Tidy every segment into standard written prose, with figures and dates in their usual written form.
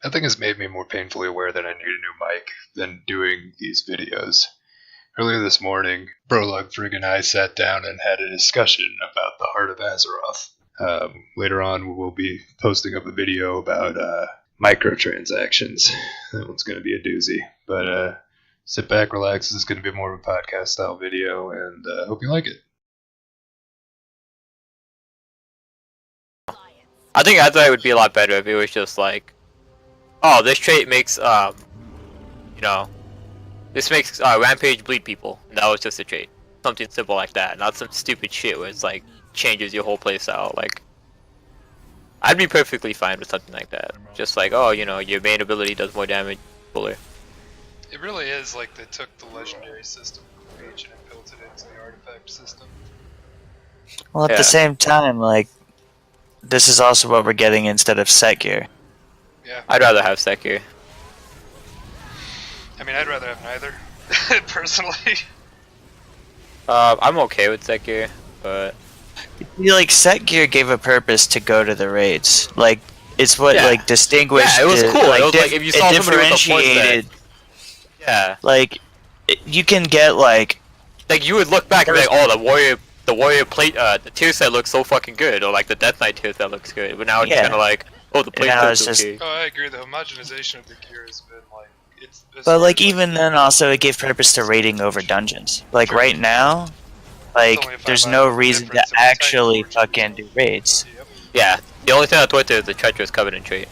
Nothing has made me more painfully aware that I need a new mic than doing these videos. Earlier this morning, Brolog, Frig, and I sat down and had a discussion about the Heart of Azeroth. Later on, we'll be posting up a video about microtransactions. That one's going to be a doozy. But sit back, relax. This is going to be more of a podcast-style video, and hope you like it. I think Azeroth would be a lot better if it was just like, oh, this trait makes, this makes Rampage bleed people, and that was just a trait. Something simple like that, not some stupid shit where it's like, changes your whole playstyle. Like, I'd be perfectly fine with something like that. Just like, oh, your main ability does more damage, cooler. It really is like they took the legendary system from Mage and built it into the artifact system. Well, at the same time, like, this is also what we're getting instead of set gear. Yeah. I'd rather have set gear. I mean, I'd rather have neither, personally. I'm okay with set gear, but I feel like set gear gave a purpose to go to the raids. Like, it's what like distinguished. Yeah, it was cool. Like, it was like if you saw somebody with a differentiated. Yeah. Like, you can get like you would look back and be like, oh, the warrior plate, the tier set looks so fucking good, or like the Death Knight tier set looks good. But now it's kind of like, oh, the plate looks okay. Oh, I agree. The homogenization of the gear has been like, it's but like even then, also it gave purpose to raiding over dungeons. Like right now, like there's no reason to actually fucking do raids. Yep. Yeah, the only thing that's worth it is the treacherous covenant trait.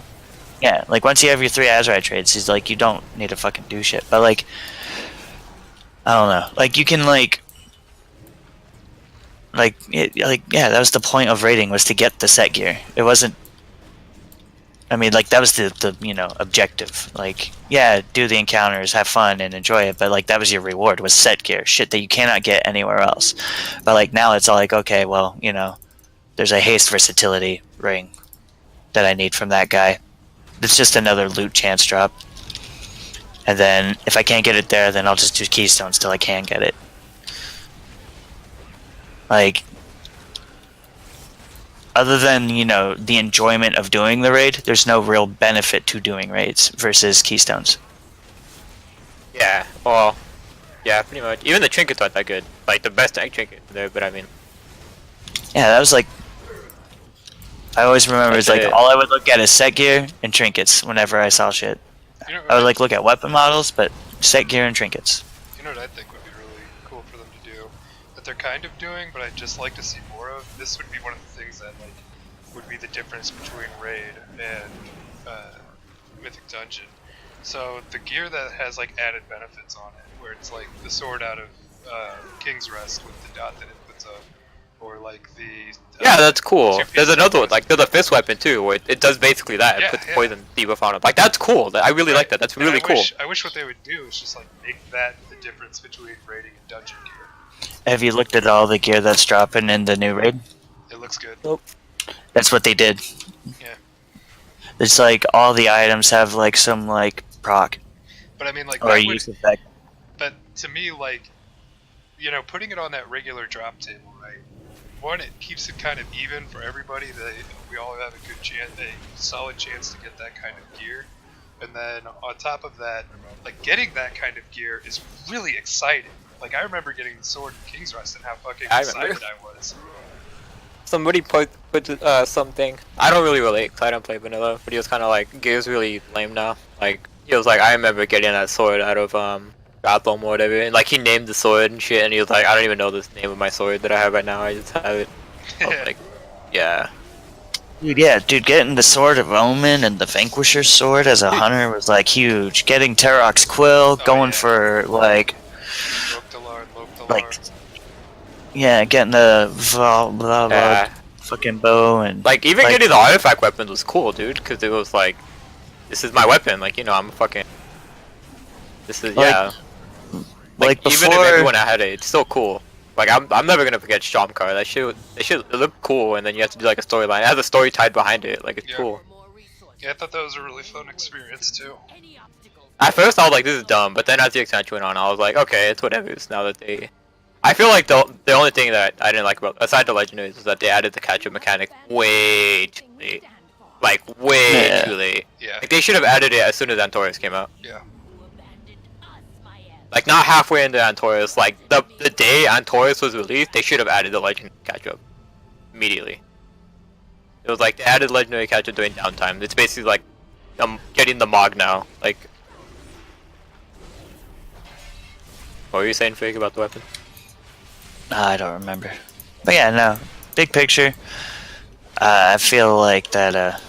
Yeah, like once you have your 3 Azerite trades, it's like you don't need to fucking do shit. But like, I don't know. Like you can yeah, that was the point of raiding, was to get the set gear. It wasn't. I mean, like that was the objective. Like, yeah, do the encounters, have fun, and enjoy it. But like that was your reward, was set gear, shit that you cannot get anywhere else. But like now it's all like, okay, well, there's a haste versatility ring that I need from that guy. It's just another loot chance drop. And then if I can't get it there, then I'll just do keystones till I can get it. Like, other than, the enjoyment of doing the raid, there's no real benefit to doing raids versus keystones. Yeah, well, yeah, pretty much. Even the trinkets aren't that good. Like, the best egg trinket there, but I mean... Yeah, that was like... I always remember it's like, all I would look at is set gear and trinkets whenever I saw shit. I would like look at weapon models, but set gear and trinkets. You know what I think would be really cool for them to do? That they're kind of doing, but I'd just like to see more of? This would be one of the things that, like, would be the difference between Raid and Mythic Dungeon. So, the gear that has, like, added benefits on it, where it's like the sword out of King's Rest with the dot that it puts up, or like the... yeah, that's cool. There's another one, like, there's a fist weapon too, where it does basically that. It puts poison debuff on it. Like, that's cool. I really like that. That's really cool. I wish what they would do is just, like, make that the difference between raiding and dungeon gear. Have you looked at all the gear that's dropping in the new raid? It looks good. Nope. That's what they did. Yeah. It's like, all the items have, like, some, like, proc. But I mean, like, or use effect. But to me, like, putting it on that regular drop table, right? One, it keeps it kind of even for everybody. That we all have a good chance, a solid chance to get that kind of gear. And then on top of that, like, getting that kind of gear is really exciting. Like, I remember getting the sword in King's Rest and how fucking excited I was. Somebody put something. I don't really relate because I don't play vanilla, but he was kind of like, gear's really lame now. Like, he was like, I remember getting that sword out of Gotham or whatever, and like he named the sword and shit, and he was like, I don't even know the name of my sword that I have right now, I just have it. I was like, yeah. Dude, getting the Sword of Omen and the Vanquisher's sword as a hunter was like huge. Getting Terok's Quill, going for like... getting the fucking bow and... Like, even getting the artifact weapons was cool, dude, because it was like, this is my weapon, like, I'm a fucking... This is, Like before... even if everyone had it, it's still cool. Like, I'm never gonna forget Stromkar. That shit it looked cool, and then you have to do like a storyline. It has a story tied behind it. Like, it's cool. Yeah, I thought that was a really fun experience too. At first, I was like, this is dumb, but then as the expansion went on, I was like, okay, it's whatever. Now that they, I feel like the only thing that I didn't like about, aside the legendaries, is that they added the catch-up mechanic way too late. Like, way too late. Yeah. Like they should have added it as soon as Antorius came out. Yeah. Like not halfway into Antorius. Like the day Antorius was released, they should have added the legendary catch-up immediately. It was like they added legendary catch-up during downtime. It's basically like getting the Mog now. Like, what were you saying, Frig, about the weapon? I don't remember. But yeah, no. Big picture. I feel like that.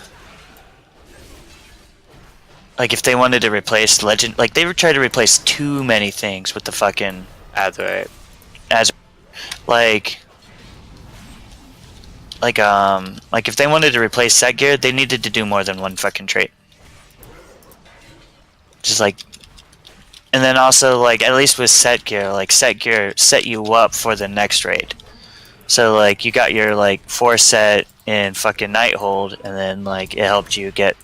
Like if they wanted to replace legend, like they were trying to replace too many things with the fucking Azeroth. Like if they wanted to replace set gear, they needed to do more than one fucking trait. Just like, and then also like at least with set gear, like set gear set you up for the next raid. So like you got your like 4 set in fucking Nighthold, and then like it helped you get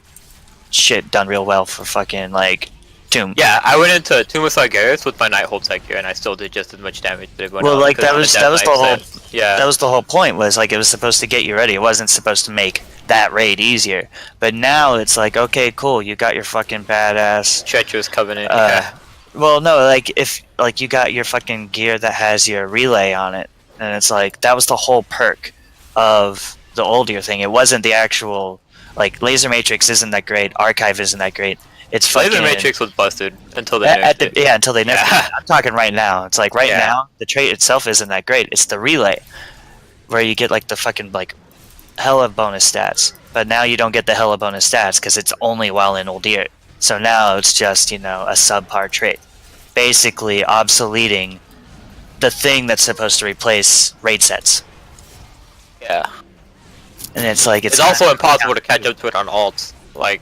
shit done real well for fucking like Tomb. Yeah, I went into Tomb of Sargeras with my Nighthold set gear, and I still did just as much damage as everyone Well, else. like that was the whole yeah. That was the whole point, was like it was supposed to get you ready. It wasn't supposed to make that raid easier. But now it's like, okay, cool, you got your fucking badass Treacherous Covenant. Yeah. well, no, like if like you got your fucking gear that has your relay on it, and it's like that was the whole perk of the old year thing. It wasn't the actual like Laser Matrix isn't that great, Archive isn't that great. It's fucking Laser Matrix was busted until they nerfed it. Yeah, until they nerfed it. I'm talking right now. It's like right Yeah. now the trait itself isn't that great. It's the relay where you get like the fucking like hella bonus stats. But now you don't get the hella bonus stats because it's only while in old year. So now it's just, you know, a subpar trait. Basically obsoleting the thing that's supposed to replace raid sets. Yeah. And it's like It's also impossible to catch up to it on alts. Like,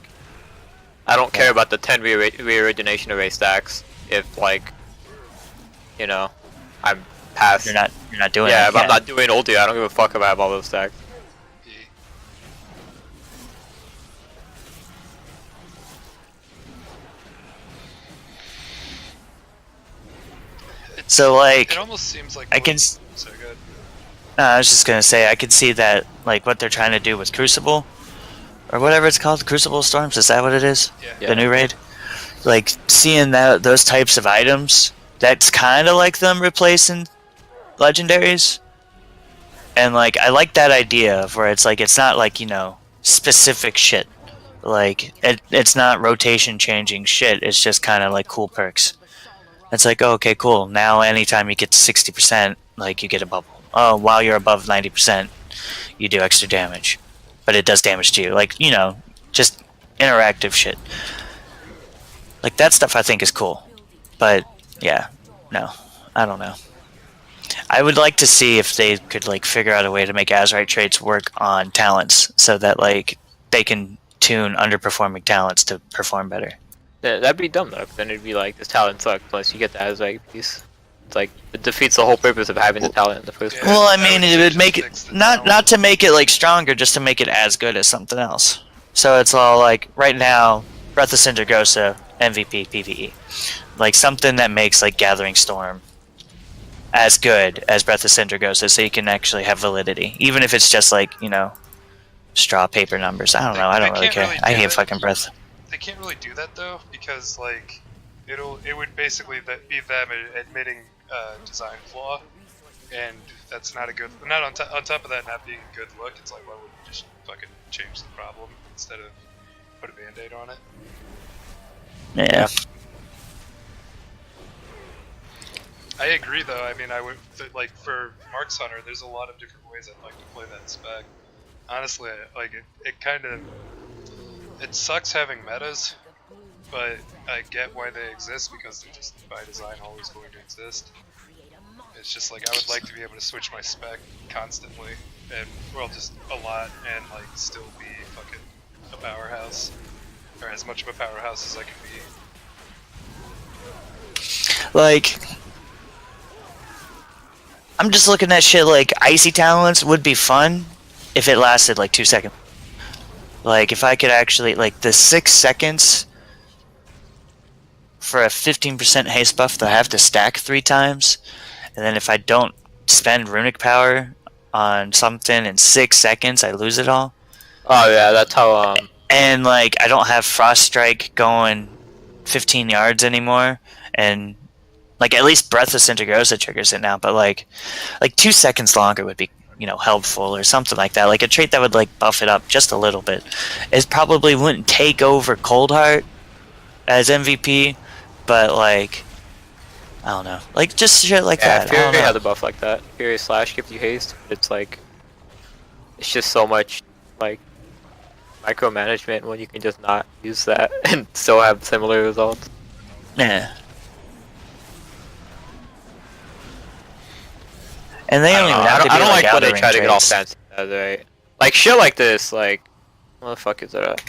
I don't care about the 10 reorigination array stacks if, like, you know, I'm past. You're not doing it. Yeah, if I'm not doing old year, I don't give a fuck if I have all those stacks. So like It almost seems like I can so good. I was just gonna say I could see that like what they're trying to do with Crucible or whatever it's called, Crucible Storms, is that what it is? Yeah. The new raid? Like seeing that those types of items, that's kinda like them replacing legendaries. And like I like that idea of where it's like it's not like, you know, specific shit. Like it's not rotation changing shit, it's just kinda like cool perks. It's like, oh, okay, cool. Now anytime you get to 60%, like you get a bubble. Oh, while you're above 90%, you do extra damage. But it does damage to you. Like, you know, just interactive shit. Like that stuff I think is cool. But yeah, no. I don't know. I would like to see if they could like figure out a way to make Azerite traits work on talents so that like they can tune underperforming talents to perform better. Yeah, that'd be dumb though, 'cause then it'd be like, this talent sucks unless you get the Azerite piece. It's like, it defeats the whole purpose of having the talent in the first place. Yeah. Well, I that mean, would it would just make fix it the not to make it like stronger, just to make it as good as something else. So it's all like right now, Breath of Sindragosa MVP PVE, like something that makes like Gathering Storm as good as Breath of Sindragosa, so you can actually have validity, even if it's just like, you know, straw paper numbers. I don't know. I don't really care. I hate fucking Breath. They can't really do that though, because like it would basically be them admitting design flaw, and that's not a good. Not on top of that not being a good look. It's like, why wouldn't you just fucking change the problem instead of put a band-aid on it? Yeah. I agree though. I mean, I would like for Marks Hunter. There's a lot of different ways I'd like to play that spec. Honestly, like it kind of it sucks having metas, but I get why they exist because they're just by design always going to exist. It's just like I would like to be able to switch my spec constantly and well just a lot and like still be fucking a powerhouse or as much of a powerhouse as I can be. Like, I'm just looking at shit like Icy Talents would be fun if it lasted like 2 seconds. Like, if I could actually, like, the 6 seconds for a 15% haste buff that I have to stack 3 times, and then if I don't spend runic power on something in 6 seconds, I lose it all. Oh yeah, that's how and like I don't have Frost Strike going 15 yards anymore, and like at least Breath of Sintegrosa triggers it now, but like 2 seconds longer would be, you know, helpful or something like that. Like a trait that would like buff it up just a little bit. It probably wouldn't take over Cold Heart as MVP, but like I don't know, like just shit like that. Fury I don't know. has a buff like that. Fury Slash gives you haste. It's like, it's just so much like micromanagement when you can just not use that and still have similar results. Yeah. And they don't even have to be I don't like when they gathering try to get all traits. fancy, right? Like shit like this, like what the fuck is that?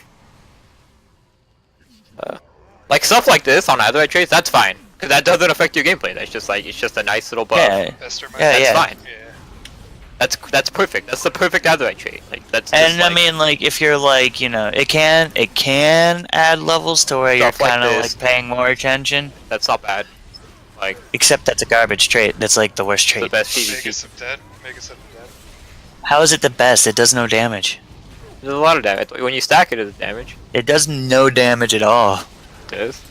Like stuff like this on Azerite traits, that's fine, because that doesn't affect your gameplay. That's just like, it's just a nice little buff. Yeah, Mastermind. Yeah, That's yeah. fine. Yeah. That's perfect. That's the perfect Azerite trait. Like that's. And just, I like, mean, like if you're like, you know, it can add levels to where you're Stuff like kind of this. like paying more attention. that's not bad. Like Except that's a garbage trait. That's like the worst the trait. best Make PvP. us some dead. Make us some dead. How is it the best? It does no damage. There's a lot of damage. When you stack it, it's damage. It does no damage at all. It is.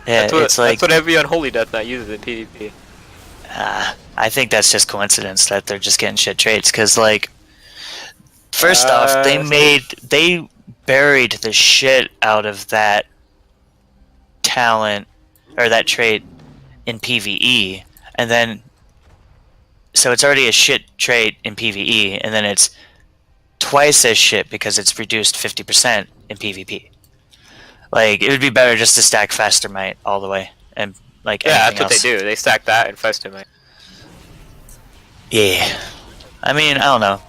Yeah, That's what, it's like that's what every unholy death knight uses in PvP. I think that's just coincidence that they're just getting shit traits. Cause like, first off, they buried the shit out of that talent or that trait in PvE, and then so it's already a shit trait in PvE, and then it's twice as shit because it's reduced 50% in PvP. Like, it would be better just to stack Faster Might all the way, and like Yeah, anything that's what else. they do. They stack that and Fester Might. Yeah, I mean, I don't know.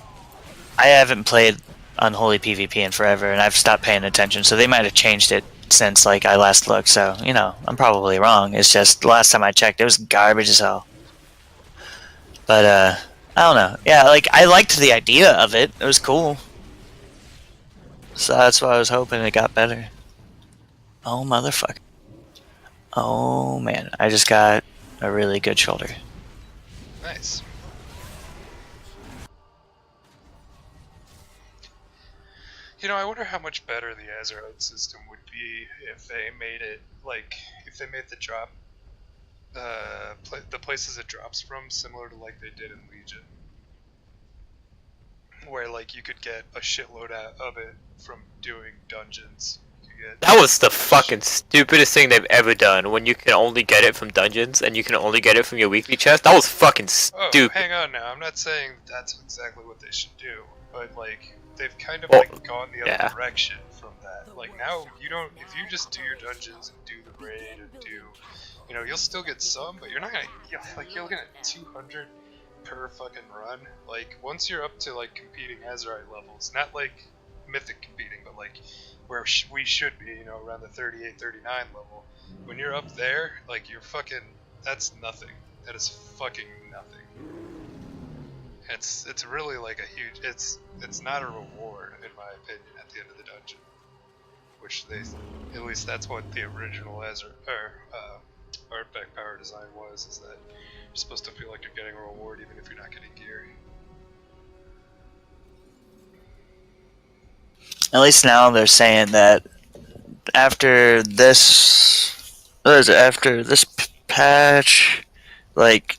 I haven't played Unholy PvP in forever, and I've stopped paying attention. So they might have changed it since like I last looked. So you know, I'm probably wrong. It's just the last time I checked, it was garbage as hell. But I don't know. Yeah, like I liked the idea of it. It was cool. So that's why I was hoping it got better. Oh motherfucker. Oh man, I just got a really good shoulder. Nice. You know, I wonder how much better the Azeroth system would be if they made it like if they made the drop, the places it drops from similar to like they did in Legion, where like you could get a shitload of it from doing dungeons. You could get That was the fucking stupidest thing they've ever done. When you can only get it from dungeons and you can only get it from your weekly chest. That was fucking Oh, stupid. hang on now. I'm not saying that's exactly what they should do, but like they've kind of Well, like gone the other yeah. direction from that. Like now you don't, if you just do your dungeons and do the raid and do, you know, you'll still get some, but you're not gonna, you're looking at 200 per fucking run. Like once you're up to like competing Azerite levels, not like mythic competing, but like where we should be, you know, around the 38, 39 level. When you're up there, like you're fucking, that's nothing. That is fucking nothing. It's really like a huge, it's not a reward in my opinion at the end of the dungeon, which they, at least that's what the original artifact power design was, is that you're supposed to feel like you're getting a reward even if you're not getting gear. At least now they're saying that after this, patch, like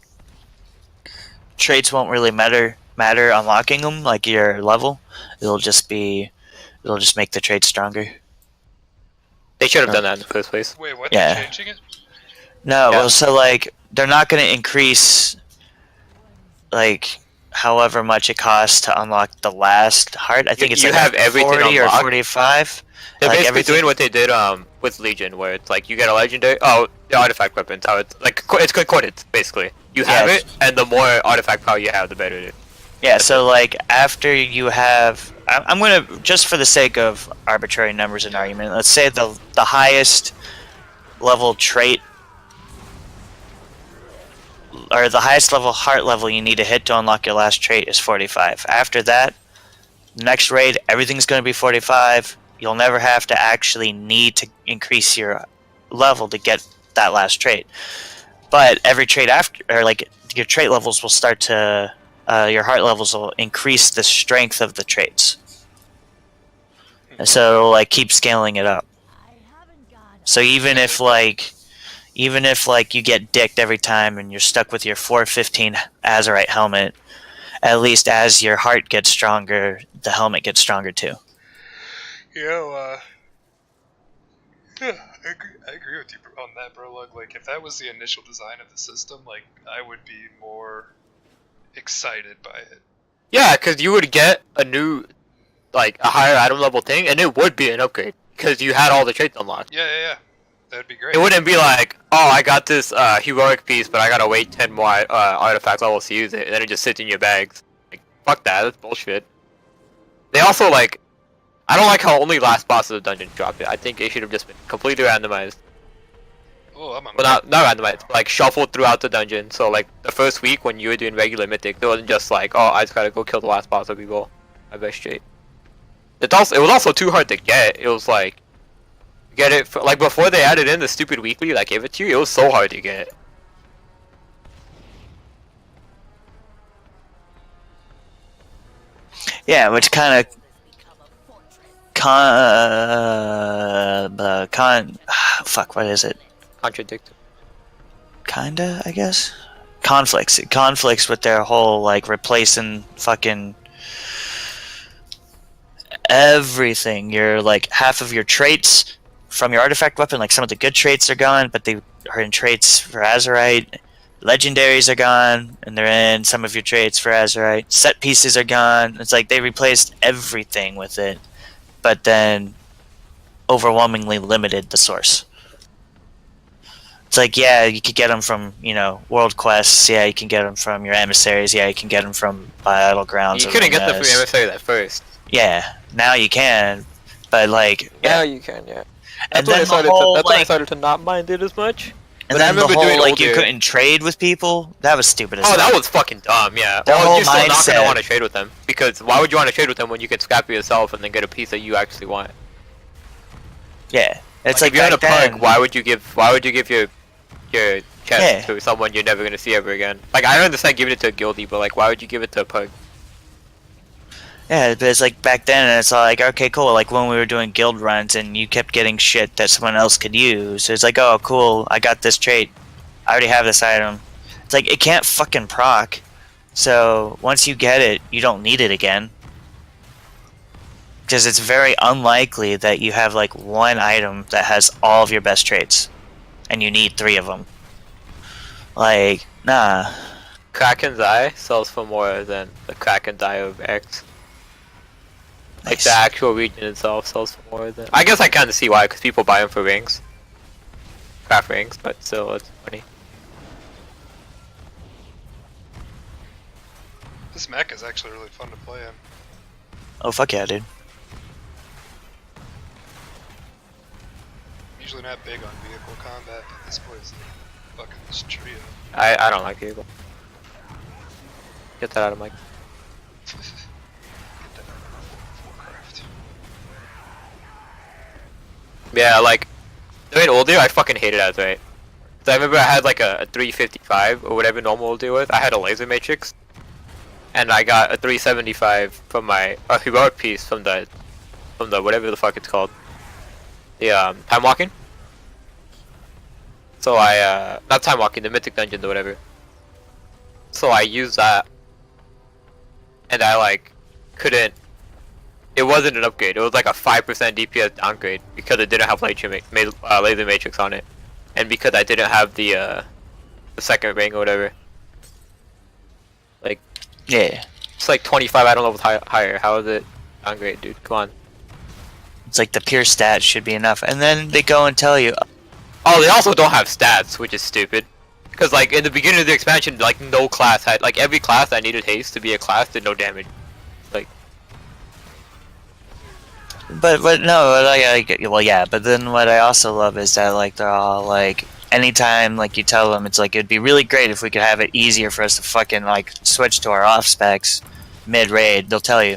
traits won't really matter unlocking them, like your level. It'll just make the traits stronger. They should have done that in the first place. Wait, what? Yeah. They're changing it? No, Yeah. well, so like they're not going to increase like however much it costs to unlock the last heart. I think it's you like have everything 40 or unlocked. 45. They're Like basically everything. doing what they did with Legion, where it's like you get a legendary. Oh, the artifact weapons. How it's like it's concordant basically. You have Yeah. it, and the more artifact power you have, the better it is. Yeah, so like after you have, I'm gonna, just for the sake of arbitrary numbers and argument, let's say the highest level trait or the highest level heart level you need to hit to unlock your last trait is 45. After that, next raid, everything's gonna be 45. You'll never have to actually need to increase your level to get that last trait. But every trait after, or like your trait levels will start to, your heart levels will increase the strength of the traits. So it'll like keep scaling it up. So even if like you get dicked every time and you're stuck with your 415 Azerite helmet, at least as your heart gets stronger, the helmet gets stronger too. Yeah, I agree with you on that, Brolog. Like, if that was the initial design of the system, like, I would be more excited by it. Yeah, because you would get a new, like, a higher item level thing, and it would be an upgrade, because you had all the traits unlocked. Yeah. That'd be great. It wouldn't be like, oh, I got this heroic piece, but I gotta wait 10 more artifact levels to use it, and then it just sits in your bags. Like, fuck that, that's bullshit. They also, like, I don't like how only last boss of the dungeon dropped it. I think it should have just been completely randomized. Oh, I'm on. Well, not randomized, but, like, shuffled throughout the dungeon. So, like, the first week when you were doing regular mythic, it wasn't just like, oh, I just gotta go kill the last boss of people. My best straight. It was also too hard to get. It was like, get it for, like, before they added in the stupid weekly that gave it to you. It was so hard to get. Yeah, which kind of fuck, what is it? Contradictory. Kinda, I guess. Conflicts. It conflicts with their whole like replacing fucking everything. You're like half of your traits from your artifact weapon, like some of the good traits are gone, but they are in traits for Azerite. Legendaries are gone, and they're in some of your traits for Azerite. Set pieces are gone. It's like they replaced everything with it, but then overwhelmingly limited the source. It's like, yeah, you could get them from, you know, world quests. Yeah, you can get them from your emissaries. Yeah, you can get them from Battlegrounds. You couldn't get them from your emissary at first. Yeah, now you can, but like, yeah, you can, yeah. And That's then when I started to not mind it as much. And but then I remember the whole, doing like, older... you couldn't trade with people? That was stupid as Oh, fuck. that was fucking dumb, yeah. That whole you're still not mindset. gonna want to trade with them. Because why would you want to trade with them when you can scrap it yourself and then get a piece that you actually want? Yeah. It's like if you're in a back park, why would you give your chest to someone you're never gonna see ever again? Like, I understand giving it to a guildie, but like, why would you give it to a pug? Yeah, but it's like back then, and it's all like, okay, cool. Like when we were doing guild runs, and you kept getting shit that someone else could use. It's like, oh, cool, I got this trait. I already have this item. It's like it can't fucking proc. So once you get it, you don't need it again. Because it's very unlikely that you have like one item that has all of your best traits, and you need 3 of them. Like, nah. Kraken's Eye sells for more than the Kraken's Eye of X. Like, Nice. the actual region itself sells for more than... I guess I kind of see why, because people buy them for rings. Craft rings, but still, it's funny. This mech is actually really fun to play in. Oh fuck yeah, dude. I'm usually not big on vehicle combat, but this boy's fucking this trio. I don't like vehicle. Get that out of my... Get that out of Warcraft. Yeah, like, doing older, I fucking hated Azerite. So I remember I had like a 355 or whatever normal older was. I had a laser matrix, and I got a 375 from my heroic piece from the whatever the fuck it's called, the time walking. So I not time walking, the mythic dungeons or whatever. So I used that, and I like couldn't. It wasn't an upgrade. It was like a 5% DPS downgrade because it didn't have laser matrix on it, and because I didn't have the second ring or whatever. Like, Yeah. it's like 25 item levels higher. How is it downgrade, dude? Come on. It's like the pure stats should be enough. And then they go and tell you, Oh, they also don't have stats, which is stupid. Because like in the beginning of the expansion, like no class had, like every class that needed haste to be a class did no damage. Like, but no, well yeah, but then what I also love is that like they're all like, anytime like you tell them, it's like it'd be really great if we could have it easier for us to fucking like switch to our off specs mid raid. They'll tell you,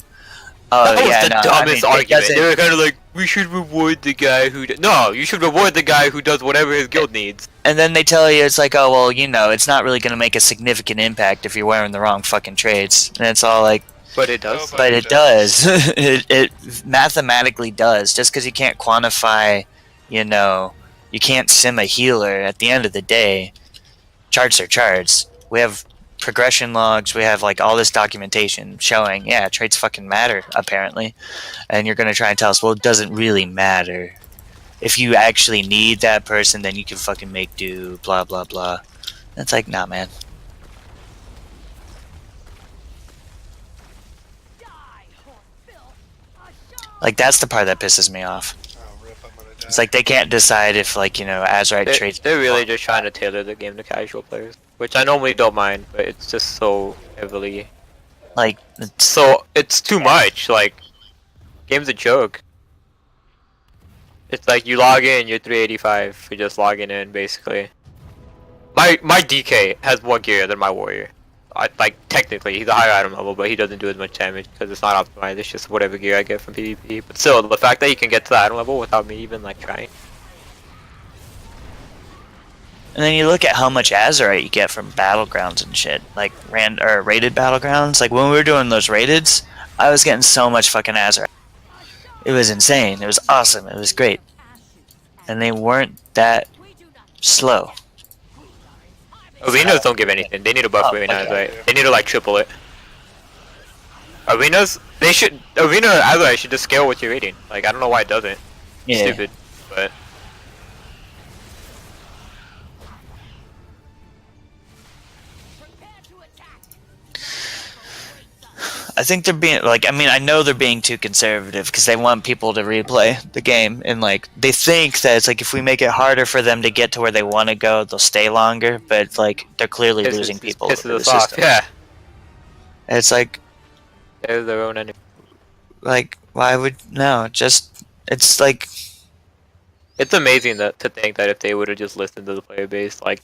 oh that was yeah, the no, dumbest I mean, argument. They were kind of like, we should reward the guy who... No, you should reward the guy who does whatever his guild needs. and then they tell you it's like, oh well, you know, it's not really gonna make a significant impact if you're wearing the wrong fucking trades, and it's all like, But it does. But it does. it mathematically does. Just because you can't quantify, you know, you can't sim a healer. At the end of the day, charts are charts. We have progression logs. We have like all this documentation showing, yeah, traits fucking matter apparently. And you're gonna try and tell us, well, it doesn't really matter. If you actually need that person, then you can fucking make do. Blah blah blah. It's like, nah, man. Like, that's the part that pisses me off. Oh, rip, I'm gonna die. It's like they can't decide if, like, you know, Azerite traits. They're really just trying to tailor the game to casual players, which I normally don't mind, but it's just so heavily. Like, So it's too much. Like, game's a joke. It's like you log in, you're 385 for just logging in, basically. My DK has more gear than my warrior. Like technically, he's a higher item level, but he doesn't do as much damage because it's not optimized. It's just whatever gear I get from PvP. But still, the fact that you can get to the item level without me even like trying. and then you look at how much Azerite you get from battlegrounds and shit, like rated battlegrounds. Like when we were doing those rateds, I was getting so much fucking Azerite. It was insane. It was awesome. It was great, and they weren't that slow. Arenas don't give anything. They need to buff arenas, right? They need to like triple it. Arenas, they should. Arena Azerite should just scale with your rating. Like I don't know why it doesn't. Yeah. Stupid, but. I think they're being like, I mean, I know they're being too conservative because they want people to replay the game, and like they think that it's like if we make it harder for them to get to where they want to go, they'll stay longer. But like they're clearly losing people. Pisses us off. Yeah. And it's like They're their own enemy. Like, why would no? Just it's like It's amazing that to think that if they would have just listened to the player base, like